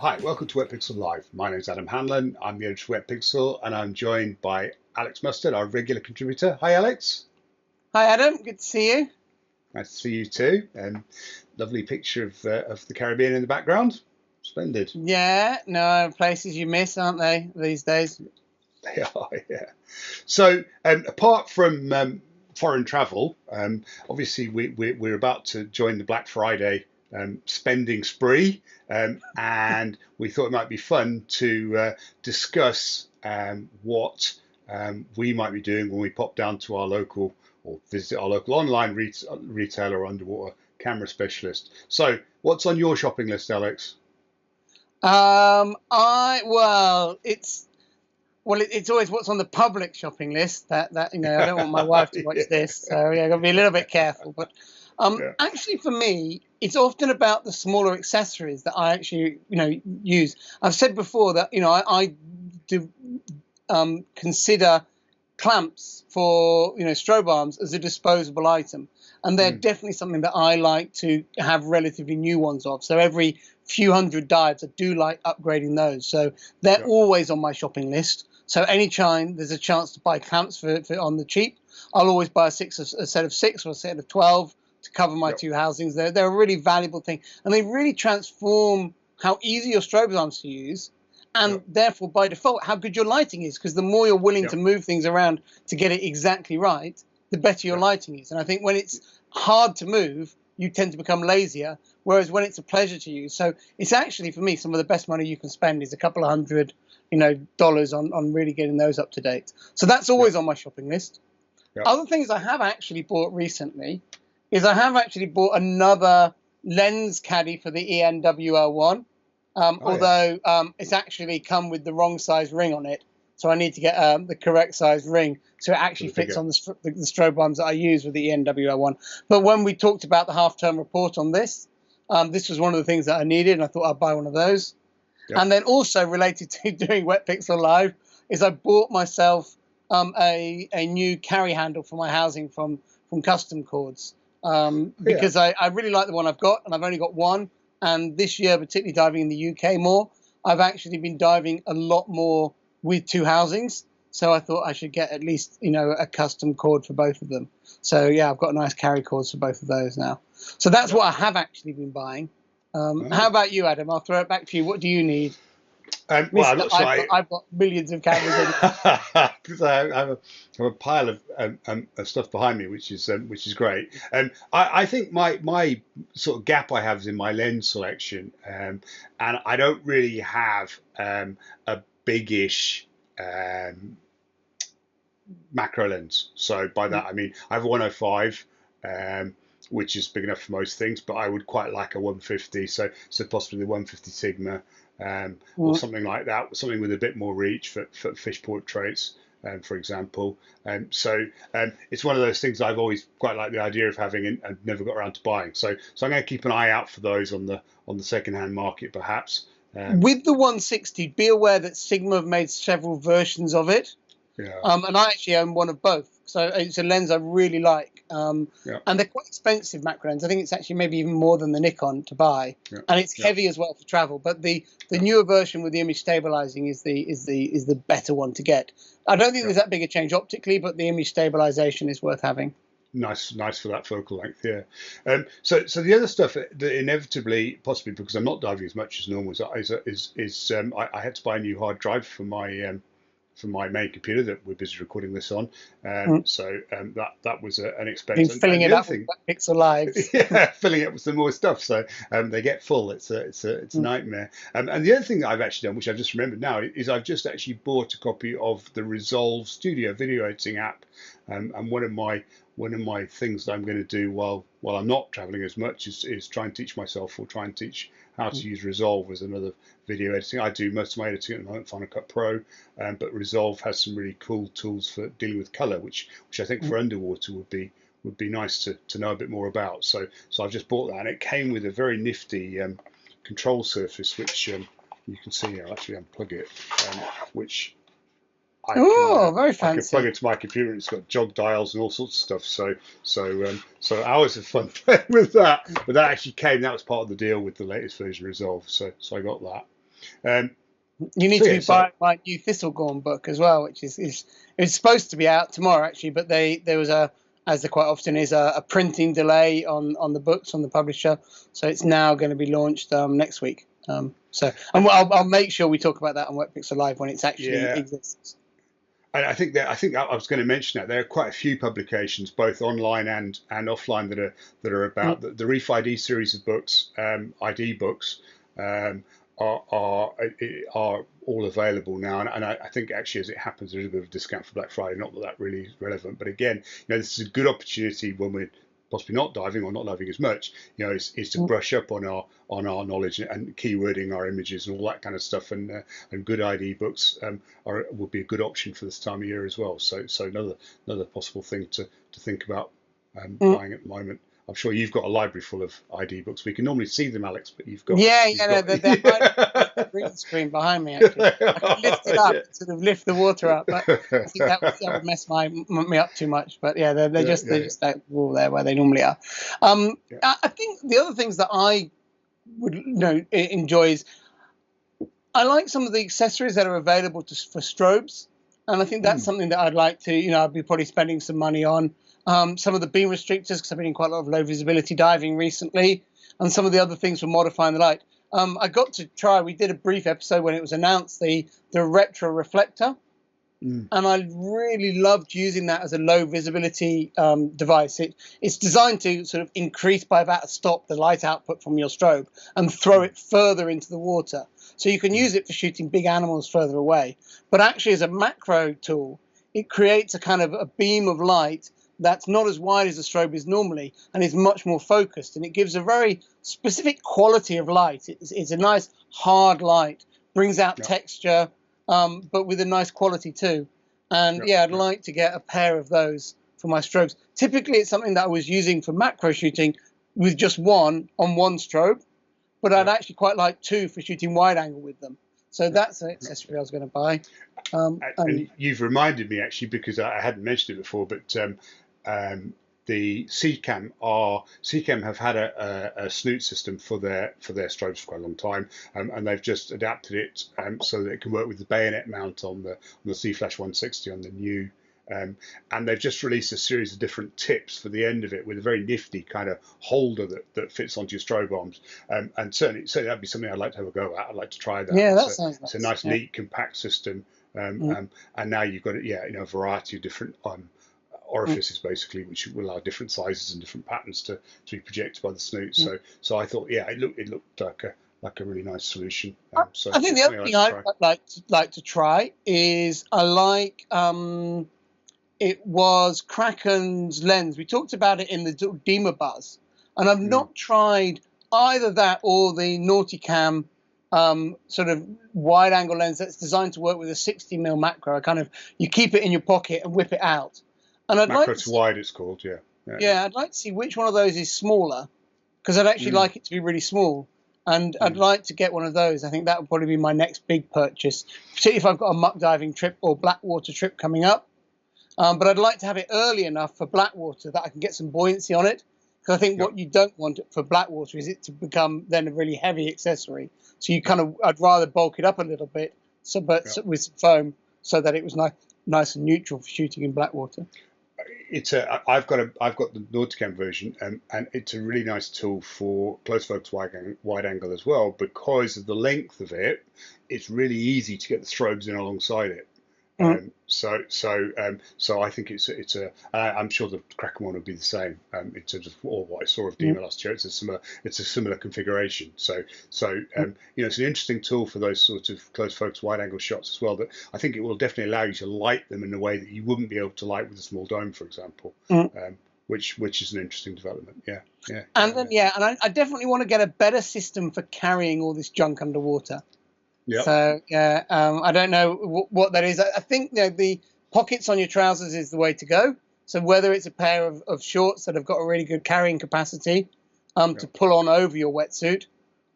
Hi, welcome to Wetpixel Live. My name is Adam Hanlon. I'm the editor of Wetpixel, and I'm joined by Alex Mustard, our regular contributor. Hi, Alex. Hi, Adam. Good to see you. Nice to see you too. Lovely picture of the Caribbean in the background. Splendid. Yeah, no, places you miss, aren't they, these days? They are, yeah. So, apart from foreign travel, obviously we're about to join the Black Friday spending spree, and we thought it might be fun to discuss what we might be doing when we pop down to our local or visit our local online retailer or underwater camera specialist. So, what's on your shopping list, Alex? It's always what's on the public shopping list. That I don't want my wife to watch this, so yeah, I've got to be a little bit careful. But actually, for me, it's often about the smaller accessories that I actually use. I've said before that I do consider clamps for strobe arms as a disposable item, and they're definitely something that I like to have relatively new ones of. So every few hundred diodes, I do like upgrading those. So they're always on my shopping list. So anytime there's a chance to buy clamps for on the cheap, I'll always buy a set of 6 or a set of 12 to cover my two housings. They're a really valuable thing, and they really transform how easy your strobe arms to use, and therefore by default how good your lighting is, because the more you're willing to move things around to get it exactly right, the better your lighting is. And I think when it's hard to move, you tend to become lazier, whereas when it's a pleasure to use, so it's actually, for me, some of the best money you can spend is a couple of $100 on really getting those up to date. So that's always on my shopping list. Other things I have actually bought recently is I have actually bought another lens caddy for the ENWL1, although it's actually come with the wrong size ring on it. So I need to get the correct size ring so it actually fits on the strobe arms that I use with the ENWL1. But when we talked about the half-term report on this, this was one of the things that I needed, and I thought I'd buy one of those. And then also related to doing Wetpixel Live is I bought myself a new carry handle for my housing from Custom Cords, because I really like the one I've got, and I've only got one. And this year, particularly diving in the UK more, I've actually been diving a lot more with two housings. So I thought I should get at least, a custom cord for both of them. So yeah, I've got nice carry cords for both of those now. So that's what I have actually been buying. How about you, Adam? I'll throw it back to you. What do you need? I've got millions of cameras. Because I have a pile of stuff behind me, which is great. I think my sort of gap I have is in my lens selection, and I don't really have a biggish macro lens. So by that I mean I have a 105. Which is big enough for most things, but I would quite like a 150, so possibly the 150 Sigma, or something like that, something with a bit more reach for fish portraits, for example. So it's one of those things I've always quite liked the idea of having and never got around to buying. So I'm going to keep an eye out for those on the second-hand market, perhaps. With the 160, be aware that Sigma have made several versions of it. And I actually own one of both. So it's a lens I really like. And they're quite expensive macro lens. I think it's actually maybe even more than the Nikon to buy. And it's heavy as well for travel. But the newer version with the image stabilizing is the better one to get. I don't think there's that big a change optically, but the image stabilization is worth having. Nice for that focal length, So the other stuff that inevitably, possibly because I'm not diving as much as normal, is I had to buy a new hard drive for my main computer that we're busy recording this on. So that was an expense. Been filling it up with Pixel Lives. Filling it with some more stuff. So they get full. It's a nightmare. And the other thing that I've actually done, which I've just remembered now, is I've just actually bought a copy of the Resolve Studio video editing app. And one of my things that I'm going to do while I'm not traveling as much is try and teach myself, or try and teach how to use Resolve as another video editing. I do most of my editing at the moment, Final Cut Pro, but Resolve has some really cool tools for dealing with color, which I think for underwater would be nice to know a bit more about. So I've just bought that, and it came with a very nifty control surface, which you can see here. I'll actually unplug it, which very fancy. I can plug it to my computer, and it's got jog dials and all sorts of stuff. So hours of fun playing with that. But that actually came. That was part of the deal with the latest version of Resolve. So I got that. Um, You need to be buying my new Thistlegorm book as well, which is it's supposed to be out tomorrow actually, but there was a, as there quite often is, a printing delay on the books on the publisher, so it's now going to be launched next week. So I'll make sure we talk about that on Wetpixel Live when it's actually exists. And I think I was going to mention that there are quite a few publications, both online and offline, that are about the Reef ID series of books, ID books. Are all available now, and I think actually, as it happens, there's a bit of a discount for Black Friday. Not that that really is relevant, but again, this is a good opportunity when we're possibly not diving or not diving as much. Is to brush up on our knowledge and keywording our images and all that kind of stuff. And good ID books would be a good option for this time of year as well. So another possible thing to think about buying at the moment. I'm sure you've got a library full of ID books. We can normally see them, Alex, but you've got... they're the green screen behind me, actually. I can lift it up, sort of lift the water up, but I think that would mess me up too much. But yeah, they're just that wall there where they normally are. I think the other things that I would enjoy is I like some of the accessories that are available for strobes, and I think that's something that I'd like to, I'd be probably spending some money on. Some of the beam restrictors, because I've been in quite a lot of low visibility diving recently, and some of the other things for modifying the light. I got to try, we did a brief episode when it was announced, the retro reflector, and I really loved using that as a low visibility device. It's designed to sort of increase by about a stop the light output from your strobe and throw it further into the water. So you can use it for shooting big animals further away. But actually as a macro tool, it creates a kind of a beam of light that's not as wide as a strobe is normally and is much more focused, and it gives a very specific quality of light. It's a nice hard light, brings out texture, but with a nice quality too. And I'd like to get a pair of those for my strobes. Typically it's something that I was using for macro shooting with just one on one strobe, but I'd actually quite like two for shooting wide angle with them. So that's an accessory I was going to buy. And you've reminded me actually, because I hadn't mentioned it before, but the CCAM have had a snoot system for their strobes for quite a long time, and they've just adapted it so that it can work with the bayonet mount on the C-Flash 160 on the new. And they've just released a series of different tips for the end of it with a very nifty kind of holder that fits onto your strobe arms. And certainly that'd be something I'd like to have a go at. I'd like to try that. Yeah, that sounds nice. It's a nice, neat, compact system. And now you've got a variety of different orifices basically, which will allow different sizes and different patterns to be projected by the snoot. So I thought, it looked like a really nice solution. So I think the other thing I'd like to try is I like it was Kraken's lens. We talked about it in the Dema Buzz, and I've not tried either that or the Nauticam sort of wide angle lens that's designed to work with a 60mm macro. You keep it in your pocket and whip it out. And I'd macro to wide, it's called, yeah. I'd like to see which one of those is smaller, because I'd actually like it to be really small. And I'd like to get one of those. I think that would probably be my next big purchase, particularly if I've got a muck diving trip or blackwater trip coming up. But I'd like to have it early enough for blackwater that I can get some buoyancy on it. Because I think what you don't want for blackwater is it to become then a really heavy accessory. So I'd rather bulk it up a little bit, with some foam, so that it was nice and neutral for shooting in blackwater. I've got the Nauticam version, and it's a really nice tool for close focus wide angle as well, because of the length of it. It's really easy to get the strobes in alongside it. So I think I'm sure the Kraken one would be the same in terms of what I saw of Dema last year. It's a similar configuration. So it's an interesting tool for those sorts of close focus wide angle shots as well. That I think it will definitely allow you to light them in a way that you wouldn't be able to light with a small dome, for example. Which is an interesting development. And I definitely want to get a better system for carrying all this junk underwater. Yep. So I don't know what that is. I think the pockets on your trousers is the way to go. So whether it's a pair of shorts that have got a really good carrying capacity to pull on over your wetsuit,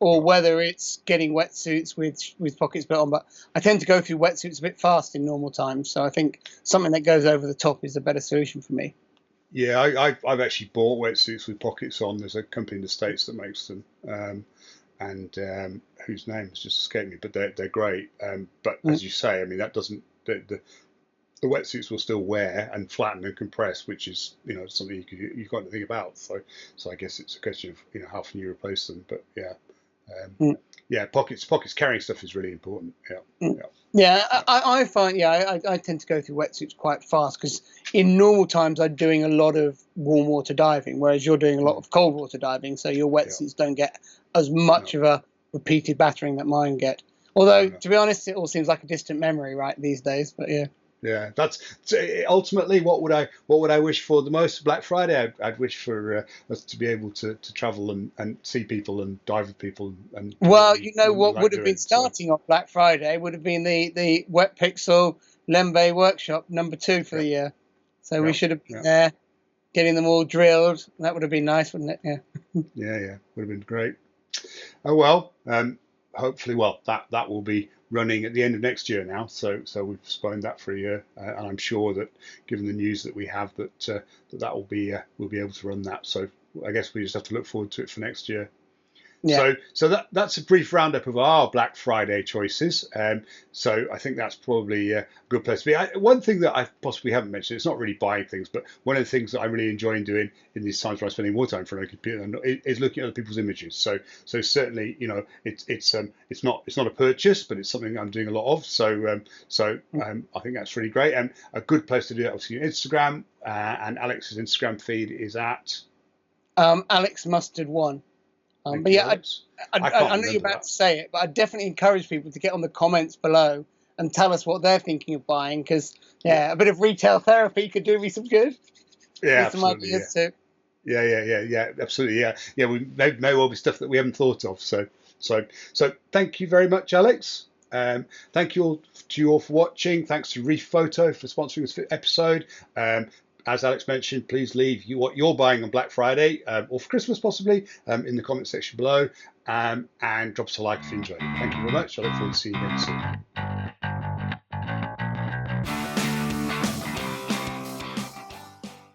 or whether it's getting wetsuits with pockets built on. But I tend to go through wetsuits a bit fast in normal times, so I think something that goes over the top is a better solution for me. Yeah, I've actually bought wetsuits with pockets on. There's a company in the States that makes them. whose name has just escaped me, but they're great. But as you say, I mean, that doesn't the wetsuits will still wear and flatten and compress, which is something you've got to think about. So I guess it's a question of how often you replace them. But pockets carrying stuff is really important. I find I tend to go through wetsuits quite fast because in normal times I'm doing a lot of warm water diving, whereas you're doing a lot of cold water diving, so your wetsuits don't get as much of a repeated battering that mine get. Although to be honest, it all seems like a distant memory right these days. But yeah, that's ultimately what would I wish for the most. Black Friday, I'd wish for us to be able to travel and see people and dive with people. And what would have been starting on Black Friday would have been the Wetpixel Lembe workshop #2 for the year. So we should have been there, getting them all drilled. That would have been nice, wouldn't it? Yeah, would have been great. Oh well. Hopefully, that will be running at the end of next year now. So we've postponed that for a year, and I'm sure that given the news that we have, that will be we'll be able to run that. So I guess we just have to look forward to it for next year. Yeah. So that's a brief roundup of our Black Friday choices. So I think that's probably a good place to be. One thing that I possibly haven't mentioned, it's not really buying things, but one of the things that I really enjoy doing in these times where I'm spending more time in front of a computer is looking at other people's images. So certainly, it's not a purchase, but it's something I'm doing a lot of. So I think that's really great, and a good place to do that. Obviously, Instagram, and Alex's Instagram feed is at Alex Mustard 1. But yeah, I know you're about to say it, but I definitely encourage people to get on the comments below and tell us what they're thinking of buying, because a bit of retail therapy could do me some good. Yeah, absolutely. Some ideas too. Yeah, absolutely. Yeah. We may well be stuff that we haven't thought of. So thank you very much, Alex. Thank you all for watching. Thanks to Reef Photo for sponsoring this episode. As Alex mentioned, please leave what you're buying on Black Friday or for Christmas possibly in the comment section below, and drop us a like if you enjoyed it. Thank you very much. I look forward to seeing you again soon.